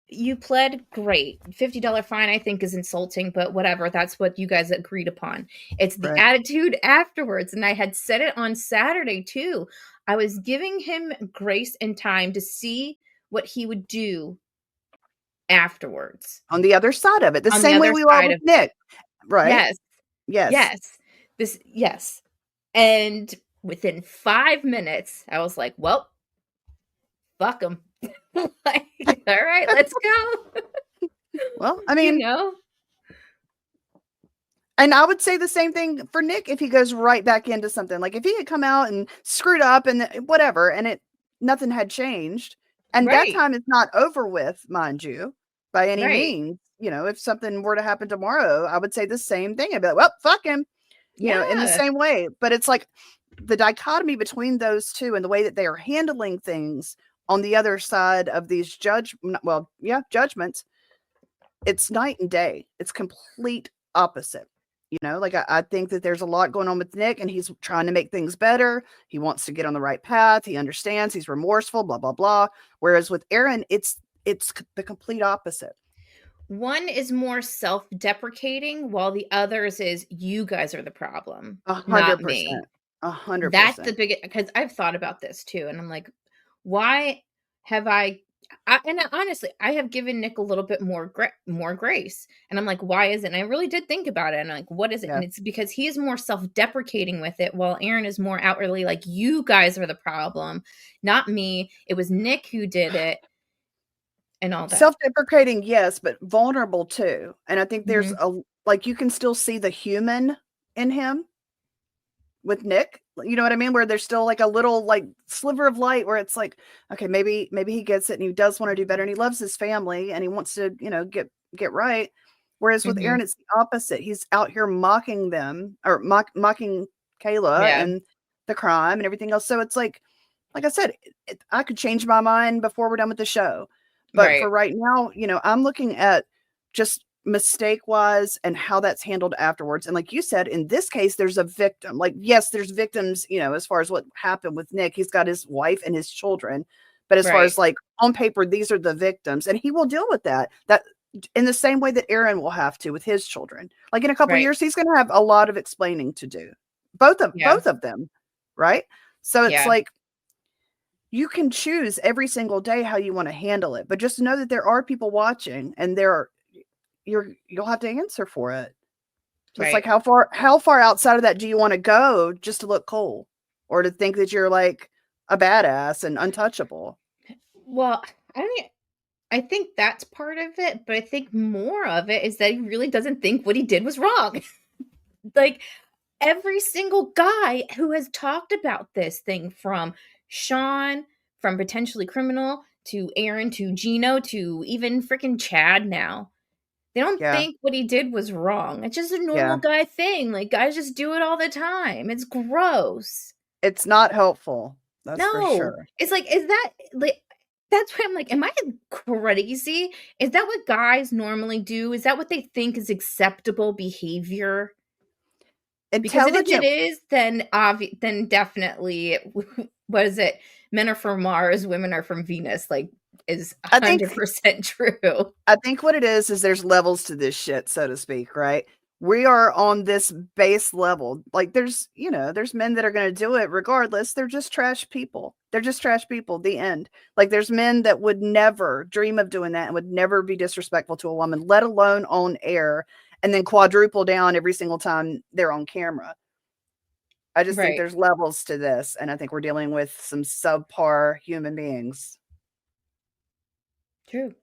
You pled, great. $50 fine, I think, is insulting, but whatever. That's what you guys agreed upon. It's the Right. attitude afterwards. And I had said it on Saturday, too. I was giving him grace and time to see what he would do afterwards On the other side of it, the on the same way other we are side with of it. Nick, right? Yes. Yes. Yes. Yes. And within 5 minutes, I was like, well, fuck him. Like, all right, let's go. Well, I you mean, know? and I would say the same thing for Nick if he goes right back into something. Like if he had come out and screwed up and whatever, and nothing had changed, and that Right. time is not over with, mind you, by any Right. means. If something were to happen tomorrow, I would say the same thing. I'd be like, well, fuck him, in the Yeah. same way. But it's like the dichotomy between those two and the way that they are handling things on the other side of these judgments, it's night and day. It's complete opposite. Like I think that there's a lot going on with Nick and he's trying to make things better. He wants to get on the right path. He understands, he's remorseful, blah, blah, blah. Whereas with Aaron, it's the complete opposite. One is more self-deprecating while the others is you guys are the problem, A not hundred me. percent. A hundred That's the percent. biggest, because I've thought about this too, and I'm like, why have and honestly, I have given Nick a little bit more grace, and I'm like, why isn't? And I really did think about it, and I'm like, what is it? Yeah. And it's because he is more self-deprecating with it, while Aaron is more outwardly like, you guys are the problem, not me. It was Nick who did it, and all that. Self-deprecating, yes, but vulnerable too. And I think there's Hmm. like you can still see the human in him with Nick. You know what I mean? Where there's still like a little like sliver of light where it's like, okay, maybe he gets it and he does want to do better and he loves his family and he wants to, get right. Whereas with Hmm. Aaron, it's the opposite. He's out here mocking them or mocking Kayla Yeah. and the crime and everything else. So it's like I said, I could change my mind before we're done with the show. But Right. for right now, I'm looking at just mistake wise and how that's handled afterwards. And like you said, in this case, there's a victim. Like, yes, there's victims, as far as what happened with Nick. He's got his wife and his children. But as far Right. as like on paper, these are the victims. And he will deal with that. That in the same way that Aaron will have to with his children. Like in a couple of Right. years, he's gonna have a lot of explaining to do. Both of Yeah. both of them. Right. So it's Yeah. like you can choose every single day how you want to handle it, but just know that there are people watching and you'll have to answer for it. So it's like Right. how far outside of that do you want to go just to look cool or to think that you're like a badass and untouchable? Well, I mean, I think that's part of it, but I think more of it is that he really doesn't think what he did was wrong. Like every single guy who has talked about this thing, from Sean, from potentially criminal to Aaron to Gino to even freaking Chad now. They don't Yeah. think what he did was wrong. It's just a normal Yeah. guy thing. Like guys just do it all the time. It's gross. It's not helpful. That's for No. sure. It's like, is that like, that's why I'm like, am I crazy? Is that what guys normally do? Is that what they think is acceptable behavior? Because if it Intelligent. is, then definitely, what is it? Men are from Mars, women are from Venus. Like, is I think 100% true. I think what it is there's levels to this shit, so to speak, right? We are on this base level. Like there's men that are going to do it regardless. They're just trash people. They're just trash people. The end. Like there's men that would never dream of doing that and would never be disrespectful to a woman, let alone on air, and then quadruple down every single time they're on camera. I just think Right. there's levels to this, and I think we're dealing with some subpar human beings. True.